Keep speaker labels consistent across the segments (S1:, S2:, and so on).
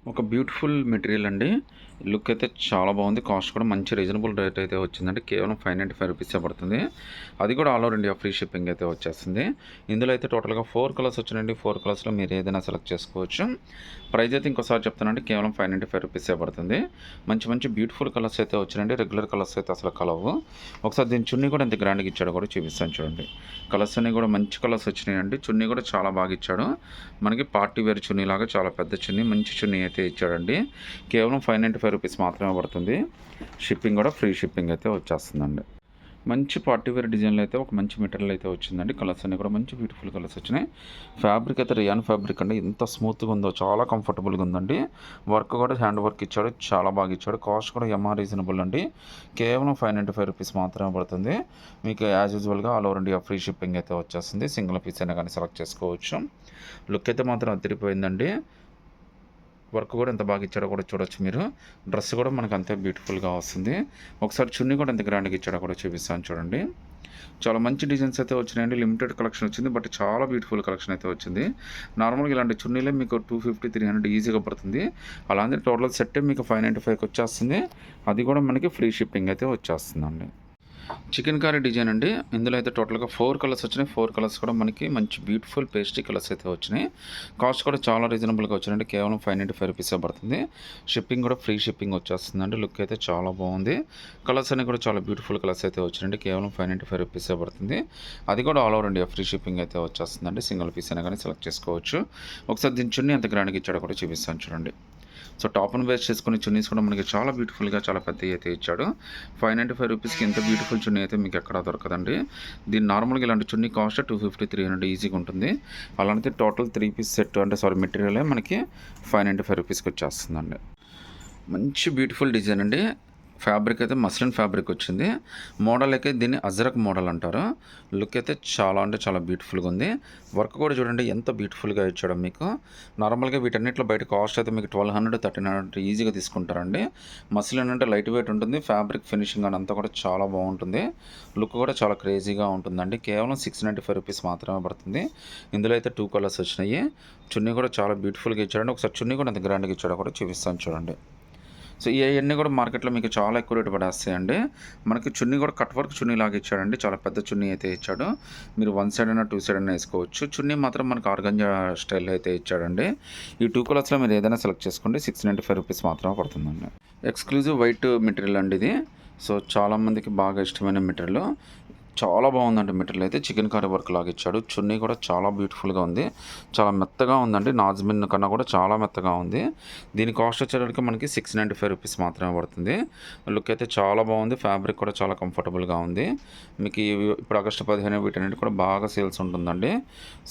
S1: ఒక beautiful material అండి. Look అయితే చాలా బాగుంది. కాస్ట్ కూడా మంచి రీజనబుల్ రేట్ అయితే వచ్చిందండి. కేవలం 595 రూపీసే పడుతుంది. అది కూడా all over India free shipping అయితే వచ్చేస్తుంది. ఇందులో అయితే టోటల్గా 4 కలర్స్ వచ్చినాయండి. 4 కలర్స్లో మీరు ఏదైనా సెలెక్ట్ చేసుకోవచ్చు. ప్రైస్ అయితే ఇంకోసారి చెప్తానండి, కేవలం 595 రూపీసే పడుతుంది. మంచి మంచి బ్యూటిఫుల్ కలర్స్ అయితే వచ్చినాయండి. రెగ్యులర్ కలర్స్ అయితే అసలు కలవు. ఒకసారి దీని చున్నీ కూడా ఎంత గ్రాండ్గా ఇచ్చాడో కూడా చూపిస్తాను చూడండి. కలర్స్ అన్నీ కూడా మంచి కలర్స్ వచ్చినాయండి. చున్నీ కూడా చాలా బాగా ఇచ్చాడు. మనకి పార్టీ వేర్ చున్నీ లాగా చాలా పెద్ద చున్నీ, మంచి చున్నీ అయితే ఇచ్చాడండి. కేవలం 595 రూపీస్ మాత్రమే పడుతుంది. షిప్పింగ్ కూడా ఫ్రీ షిప్పింగ్ అయితే వచ్చేస్తుందండి. మంచి పార్టీ వేర్ డిజైన్లో అయితే ఒక మంచి మెటీరియల్ అయితే వచ్చిందండి. కలర్స్ అన్నీ కూడా మంచి బ్యూటిఫుల్ కలర్స్ వచ్చినాయి. ఫ్యాబ్రిక్ అయితే రియాన్ ఫ్యాబ్రిక్ అండి. ఎంత స్మూత్గా ఉందో, చాలా కంఫర్టబుల్గా ఉందండి. వర్క్ కూడా హ్యాండ్ వర్క్ ఇచ్చాడు, చాలా బాగా ఇచ్చాడు. కాస్ట్ కూడా రీజనబుల్ అండి. కేవలం 595 రూపీస్ మాత్రమే పడుతుంది. మీకు యాజ్ యూజువల్గా all over India free shipping అయితే వచ్చేస్తుంది. సింగిల్ పీస్ అయినా కానీ సెలెక్ట్ చేసుకోవచ్చు. లుక్ అయితే మాత్రం అదిరిపోయిందండి. వర్క్ కూడా ఎంత బాగా ఇచ్చాడో కూడా చూడొచ్చు మీరు. డ్రెస్ కూడా మనకు అంతే బ్యూటిఫుల్గా వస్తుంది. ఒకసారి చున్నీ కూడా ఎంత గ్రాండ్గా ఇచ్చాడో కూడా చూపిస్తాను చూడండి. చాలా మంచి డిజైన్స్ అయితే వచ్చినాయండి. లిమిటెడ్ కలెక్షన్ వచ్చింది, బట్ చాలా బ్యూటిఫుల్ కలెక్షన్ అయితే వచ్చింది. నార్మల్గా ఇలాంటి చున్నీలే మీకు 250, 300 ఈజీగా పడుతుంది. అలాంటి టోటల్ సెట్టే మీకు 595కి వచ్చేస్తుంది. అది కూడా మనకి ఫ్రీ షిప్పింగ్ అయితే వచ్చేస్తుందండి. చికెన్ కర్రీ డిజైన్ అండి. ఇందులో అయితే టోటల్గా 4 కలర్స్ వచ్చినాయి. 4 కలర్స్ కూడా మనకి మంచి బ్యూటిఫుల్ పేస్ట్రీ కలర్స్ అయితే వచ్చినాయి. కాస్ట్ కూడా చాలా రీజనబుల్గా వచ్చినాయండి. కేవలం 595 రూపీసే పడుతుంది. షిప్పింగ్ కూడా ఫ్రీ షిప్పింగ్ వచ్చేస్తుందండి. లుక్ అయితే చాలా బాగుంది. కలర్స్ అన్నీ కూడా చాలా బ్యూటిఫుల్ కలర్స్ అయితే వచ్చినాయండి. కేవలం 595 రూపీసే పడుతుంది. అది కూడా all over India free shipping అయితే వచ్చేస్తుందండి. సింగిల్ పీస్ అయినా కానీ సెలెక్ట్ చేసుకోవచ్చు. ఒకసారి దీని చున్నీ ఎంత గ్రాండ్గా ఇచ్చాడో కూడా చూపిస్తాను చూడండి. సో టాప్ను బేస్ చేసుకుని చున్నీస్ కూడా మనకి చాలా బ్యూటిఫుల్గా, చాలా పెద్దవి అయితే ఇచ్చాడు. 595 రూపీస్కి ఇంత బ్యూటిఫుల్ చున్నీ అయితే మీకు ఎక్కడా దొరకదండి. దీని నార్మల్గా ఇలాంటి చున్నీ కాస్ట్ 250, 300 ఈజీగా ఉంటుంది. అలాంటి టోటల్ 3 పీస్ సెట్ మెటీరియలే మనకి 595 రూపీస్కి వచ్చేస్తుందండి. మంచి బ్యూటిఫుల్ డిజైన్ అండి. ఫ్యాబ్రిక్ అయితే మస్లిన్ ఫ్యాబ్రిక్ వచ్చింది. మోడల్ అయితే దీన్ని అజ్రక్ మోడల్ అంటారు. లుక్ అయితే చాలా అంటే చాలా బ్యూటిఫుల్గా ఉంది. వర్క్ కూడా చూడండి ఎంత బ్యూటిఫుల్గా ఇచ్చాడు మీకు. నార్మల్గా వీటన్నిటిలో బయట కాస్ట్ అయితే మీకు 1200, 1300 ఈజీగా తీసుకుంటారండి. మస్లిన్ అంటే లైట్ వెయిట్ ఉంటుంది. ఫ్యాబ్రిక్ ఫినిషింగ్ అని అంతా కూడా చాలా బాగుంటుంది. లుక్ కూడా చాలా క్రేజీగా ఉంటుందండి. కేవలం 695 రూపీస్ మాత్రమే పడుతుంది. ఇందులో అయితే 2 కలర్స్ వచ్చినాయి. చున్నీ కూడా చాలా బ్యూటిఫుల్గా ఇచ్చాడండి. ఒకసారి చున్నీ కూడా ఎంత గ్రాండ్గా ఇచ్చాడో కూడా చూపిస్తాను చూడండి. సో ఇవన్నీ కూడా మార్కెట్లో మీకు చాలా ఎక్కువ రేటు పడేస్తాయండి. మనకి చున్నీ కూడా కట్ వర్క్ చున్నీ లాగా ఇచ్చాడండి. చాలా పెద్ద చున్నీ అయితే ఇచ్చాడు. మీరు 1 సైడ్ అయినా 2 సైడ్ అయినా వేసుకోవచ్చు. చున్నీ మాత్రం మనకు ఆర్గంజా స్టైల్ అయితే ఇచ్చాడండి. ఈ 2 కలర్స్లో మీరు ఏదైనా సెలెక్ట్ చేసుకోండి. 695 రూపీస్ మాత్రమే పడుతుందండి. ఎక్స్క్లూజివ్ వైట్ మెటీరియల్ అండి ఇది. సో చాలామందికి బాగా ఇష్టమైన మెటీరియల్. చాలా బాగుందండి మెటీరియల్ అయితే. చికెన్ కర్రీ వర్క్ లాగా ఇచ్చాడు. చున్నీ కూడా చాలా బ్యూటిఫుల్గా ఉంది. చాలా మెత్తగా ఉందండి. నాజ్మిన్ కన్నా కూడా చాలా మెత్తగా ఉంది. దీని కాస్ట్ వచ్చేటప్పటికి మనకి 695 రూపీస్ మాత్రమే పడుతుంది. లుక్ అయితే చాలా బాగుంది. ఫ్యాబ్రిక్ కూడా చాలా కంఫర్టబుల్గా ఉంది. మీకు ఇప్పుడు ఆగస్టు 15 వీటన్నిటి కూడా బాగా సేల్స్ ఉంటుందండి.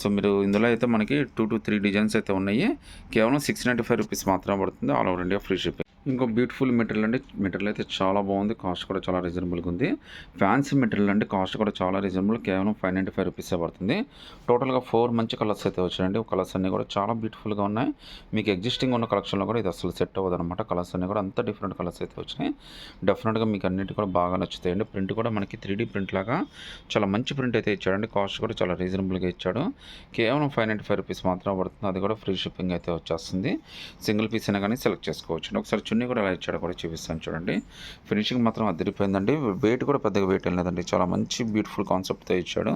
S1: సో మీరు ఇందులో అయితే మనకి 2 to 3 డిజైన్స్ అయితే ఉన్నాయి. కేవలం 695 రూపీస్ మాత్రమే పడుతుంది. All over India free shipping. ఇంకో బ్యూటిఫుల్ మెటీరియల్ అండి. మెటీరియల్ అయితే చాలా బాగుంది. కాస్ట్ కూడా చాలా రీజనబుల్గా ఉంది. ఫ్యాన్సీ మెటీరియల్ అండి. కాస్ట్ కూడా చాలా రీజనబుల్. కేవలం 595 రూపీసే పడుతుంది. టోటల్గా 4 మంచి కలర్స్ అయితే వచ్చాయండి. కలర్స్ అన్నీ కూడా చాలా బ్యూటిఫుల్గా ఉన్నాయి. మీకు ఎగ్జిస్టింగ్ ఉన్న కలెక్షన్లో కూడా ఇది అసలు సెట్ అవ్వదు అనమాట. కలర్స్ అన్నీ కూడా అంత డిఫరెంట్ కలర్స్ అయితే వచ్చినాయి. డెఫినెట్గా మీకు అన్నిటి కూడా బాగా నచ్చుతాయండి. ప్రింట్ కూడా మనకి 3D ప్రింట్ లాగా చాలా మంచి ప్రింట్ అయితే ఇచ్చాడండి. కాస్ట్ కూడా చాలా రీజనబుల్గా ఇచ్చాడు. కేవలం 595 రూపీస్ మాత్రమే పడుతుంది. అది కూడా ఫ్రీ షిప్పింగ్ అయితే వచ్చేస్తుంది. సింగిల్ పీస్ అయినా కానీ సెలెక్ట్ చేసుకోవచ్చు. ఒకసారి చున్నీ కూడా ఎలా ఇచ్చాడో కూడా చూపిస్తాను చూడండి. ఫినిషింగ్ మాత్రం అదిరిపోయిందండి. వెయిట్ కూడా పెద్దగా వెయిట్ ఏం లేదండి. చాలా మంచి బ్యూటిఫుల్ కాన్సెప్ట్తో ఇచ్చాడు.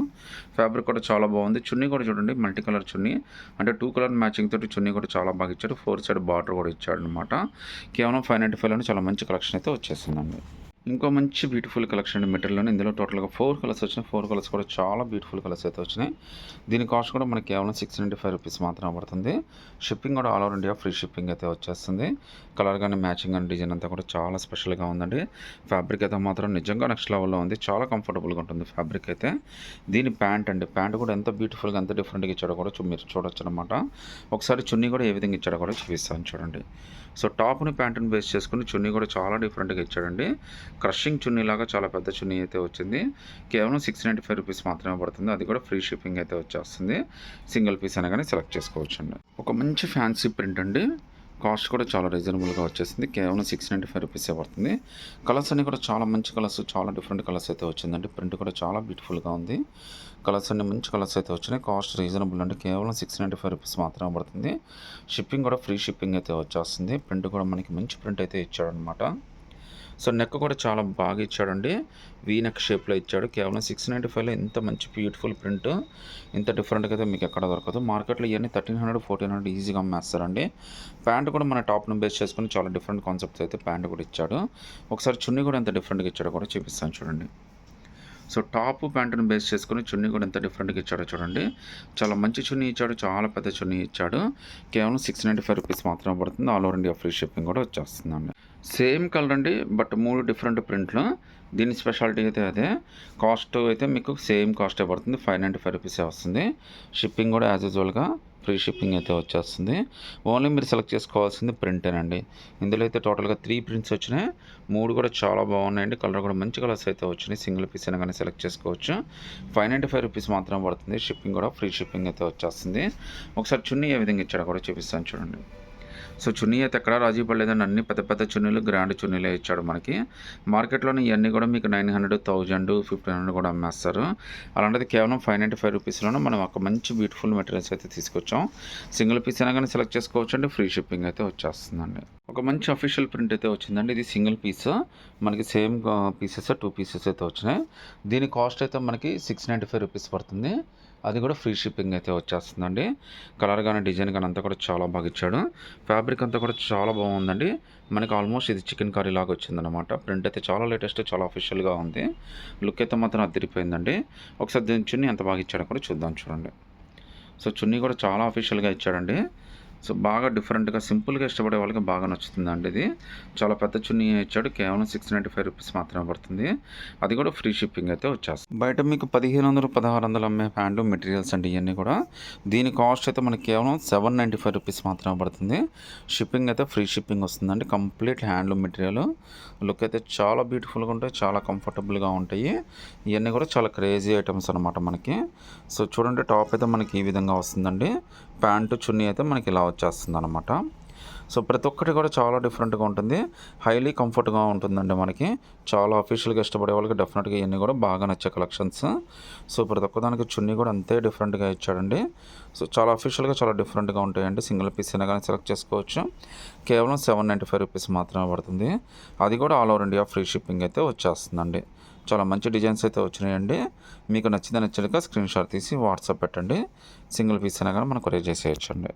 S1: ఫ్యాబ్రిక్ కూడా చాలా బాగుంది. చున్నీ కూడా చూడండి మల్టీ కలర్ చున్నీ, అంటే 2 కలర్ మ్యాచింగ్ తోటి చున్నీ కూడా చాలా బాగా ఇచ్చాడు. 4 సైడ్ బార్డర్ కూడా ఇచ్చాడు అనమాట. కేవలం 595లోనే చాలా మంచి కలెక్షన్ అయితే వచ్చేసిందండి. ఇంకో మంచి బ్యూటిఫుల్ కలెక్షన్ మెటీరియల్లోనే. ఇందులో టోటల్గా 4 కలర్స్ వచ్చినాయి. 4 కలర్స్ కూడా చాలా బ్యూటిఫుల్ కలర్స్ అయితే వచ్చినాయి. దీని కాస్ట్ కూడా మనకి కేవలం 695 రూపీస్ మాత్రమే పడుతుంది. షిప్పింగ్ కూడా all over India free shipping అయితే వచ్చేస్తుంది. కలర్ కానీ మ్యాచింగ్ కానీ డిజైన్ అంతా కూడా చాలా స్పెషల్గా ఉందండి. ఫ్యాబ్రిక్ అయితే మాత్రం నిజంగా నెక్స్ట్ లెవెల్లో ఉంది. చాలా కంఫర్టబుల్గా ఉంటుంది ఫ్యాబ్రిక్ అయితే. దీని ప్యాంట్ అండి. ప్యాంట్ కూడా ఎంత బ్యూటిఫుల్గా ఎంత డిఫరెంట్గా ఇచ్చాడో కూడా మీరు చూడొచ్చు అనమాట. ఒకసారి చున్నీ కూడా ఏ విధంగా ఇచ్చాడో కూడా చూపిస్తాను చూడండి. సో టాప్ని ప్యాంటుని బేస్ చేసుకుని చున్నీ కూడా చాలా డిఫరెంట్గా ఇచ్చాడండి. క్రషింగ్ చున్నీ లాగా చాలా పెద్ద చున్నీ అయితే వచ్చింది. కేవలం 695 రూపీస్ మాత్రమే పడుతుంది. అది కూడా ఫ్రీ షిప్పింగ్ అయితే వచ్చేస్తుంది. సింగిల్ పీస్ అయినా కానీ సెలెక్ట్ చేసుకోవచ్చు అండి. ఒక మంచి ఫ్యాన్సీ ప్రింట్ అండి. కాస్ట్ కూడా చాలా రీజనబుల్గా వచ్చేసింది. కేవలం 695 రూపీసే పడుతుంది. కలర్స్ అన్నీ కూడా చాలా మంచి కలర్స్, చాలా డిఫరెంట్ కలర్స్ అయితే వచ్చిందండి. ప్రింట్ కూడా చాలా బ్యూటిఫుల్గా ఉంది. కలర్స్ అన్నీ మంచి కలర్స్ అయితే వచ్చినాయి. కాస్ట్ రీజనబుల్ అండి. కేవలం 695 రూపీస్ మాత్రమే పడుతుంది. షిప్పింగ్ కూడా ఫ్రీ షిప్పింగ్ అయితే వచ్చేస్తుంది. ప్రింట్ కూడా మనకి మంచి ప్రింట్ అయితే ఇచ్చాడనమాట. సో నెక్ కూడా చాలా బాగా ఇచ్చాడండి. వీ నెక్ షేప్లో ఇచ్చాడు. కేవలం 695లో ఇంత మంచి బ్యూటిఫుల్ ప్రింట్, ఇంత డిఫరెంట్గా అయితే మీకు ఎక్కడ దొరకదు. మార్కెట్లో ఇవన్నీ 1300, 1400 ఈజీగా అమ్మేస్తారండి. ప్యాంట్ కూడా మన టాప్ను బేస్ చేసుకుని చాలా డిఫరెంట్ కాన్సెప్ట్స్ అయితే ప్యాంట్ కూడా ఇచ్చాడు. ఒకసారి చున్నీ కూడా ఎంత డిఫరెంట్గా ఇచ్చాడో కూడా చూపిస్తాను చూడండి. సో టాప్ ప్యాంటును బేస్ చేసుకుని చున్నీ కూడా ఎంత డిఫరెంట్గా ఇచ్చాడో చూడండి. చాలా మంచి చున్నీ ఇచ్చాడు, చాలా పెద్ద చున్నీ ఇచ్చాడు. కేవలం 695 రూపీస్ మాత్రమే పడుతుంది. All over India free shipping కూడా వచ్చేస్తుందండి. సేమ్ కలర్ అండి, బట్ 3 డిఫరెంట్ ప్రింట్లు. దీని స్పెషాలిటీ అయితే అదే. కాస్ట్ అయితే మీకు సేమ్ కాస్టే పడుతుంది. 595 రూపీసే వస్తుంది. షిప్పింగ్ కూడా యాజ్ యూజువల్గా ఫ్రీ షిప్పింగ్ అయితే వచ్చేస్తుంది. ఓన్లీ మీరు సెలెక్ట్ చేసుకోవాల్సింది ప్రింటేనండి. ఇందులో అయితే టోటల్గా 3 ప్రింట్స్ వచ్చినాయి. 3 కూడా చాలా బాగున్నాయండి. కలర్ కూడా మంచి కలర్స్ అయితే వచ్చినాయి. సింగిల్ పీస్ అయినా కానీ సెలెక్ట్ చేసుకోవచ్చు. 595 రూపీస్ మాత్రం పడుతుంది. షిప్పింగ్ కూడా ఫ్రీ షిప్పింగ్ అయితే వచ్చేస్తుంది. ఒకసారి చున్నీ ఏ విధంగా ఇచ్చాడో కూడా చూపిస్తాను చూడండి. సో చున్నీ అయితే ఎక్కడా రాజీ పడలేదండి. అన్ని పెద్ద పెద్ద చున్నీలు, గ్రాండ్ చున్నీలే ఇచ్చాడు మనకి. మార్కెట్లోనే ఇవన్నీ కూడా మీకు 900, 1000, 1500 కూడా అమ్మేస్తారు. అలాంటిది కేవలం 595 రూపీస్లోనే మనం ఒక మంచి బ్యూటిఫుల్ మెటీరియల్స్ అయితే తీసుకొచ్చాం. సింగిల్ పీస్ అయినా కానీ సెలెక్ట్ చేసుకోవచ్చు అండి. ఫ్రీ షిప్పింగ్ అయితే వచ్చేస్తుందండి. ఒక మంచి అఫీషియల్ ప్రింట్ అయితే వచ్చిందండి. ఇది సింగిల్ పీస్, మనకి సేమ్ పీసెస్ 2 పీసెస్ అయితే వచ్చినాయి. దీని కాస్ట్ అయితే మనకి 695 రూపీస్ పడుతుంది. అది కూడా ఫ్రీ షిప్పింగ్ అయితే వచ్చేస్తుందండి. కలర్ కానీ డిజైన్ కానీ అంతా కూడా చాలా బాగా ఇచ్చాడు. ఫ్యాబ్రిక్ అంతా కూడా చాలా బాగుందండి. మనకి ఆల్మోస్ట్ ఇది చికెన్ కర్రీ లాగా వచ్చిందనమాట. ప్రింట్ అయితే చాలా లేటెస్ట్, చాలా అఫీషియల్గా ఉంది. లుక్ అయితే మాత్రం అదిరిపోయిందండి. ఒకసారి దీని చున్నీ ఎంత బాగా ఇచ్చాడో కూడా చూద్దాం చూడండి. సో చున్నీ కూడా చాలా అఫీషియల్గా ఇచ్చాడండి. సో బాగా డిఫరెంట్గా, సింపుల్గా ఇష్టపడే వాళ్ళకి బాగా నచ్చుతుందండి. ఇది చాలా పెద్ద చున్నీ ఇచ్చాడు. కేవలం 695 రూపీస్ మాత్రమే పడుతుంది. అది కూడా ఫ్రీ షిప్పింగ్ అయితే వచ్చేస్తుంది. బయట మీకు 1500, 1600 అమ్మే ప్యాంటు మెటీరియల్స్ అండి ఇవన్నీ కూడా. దీని కాస్ట్ అయితే మనకి కేవలం 795 రూపీస్ మాత్రమే పడుతుంది. షిప్పింగ్ అయితే ఫ్రీ షిప్పింగ్ వస్తుందండి. Complete handloom material. లుక్ అయితే చాలా బ్యూటిఫుల్గా ఉంటాయి, చాలా కంఫర్టబుల్గా ఉంటాయి. ఇవన్నీ కూడా చాలా క్రేజీ ఐటమ్స్ అనమాట మనకి. సో చూడండి, టాప్ అయితే మనకి ఈ విధంగా వస్తుందండి. ప్యాంటు చున్నీ అయితే మనకి ఇలా వచ్చేస్తుంది అనమాట. సో ప్రతి ఒక్కటి కూడా చాలా డిఫరెంట్గా ఉంటుంది. హైలీ కంఫర్ట్గా ఉంటుందండి మనకి. చాలా అఫీషియల్గా ఇష్టపడే వాళ్ళకి డెఫినెట్గా ఇవన్నీ కూడా బాగా నచ్చే కలెక్షన్స్. సో ప్రతి ఒక్కదానికి చున్నీ కూడా అంతే డిఫరెంట్గా ఇచ్చాడండి. సో చాలా అఫీషియల్గా చాలా డిఫరెంట్గా ఉంటాయండి. సింగిల్ పీస్ అయినా కానీ సెలెక్ట్ చేసుకోవచ్చు. కేవలం 795 రూపీస్ మాత్రమే పడుతుంది. అది కూడా all over India free shipping అయితే వచ్చేస్తుందండి. చాలా మంచి డిజైన్స్ అయితే వచ్చినాయండి. మీకు నచ్చిందా నచ్చలేక స్క్రీన్ షాట్ తీసి వాట్సాప్ పెట్టండి. సింగిల్ పీస్ అయినా కానీ మనం కొరియర్ చేసేయచ్చండి.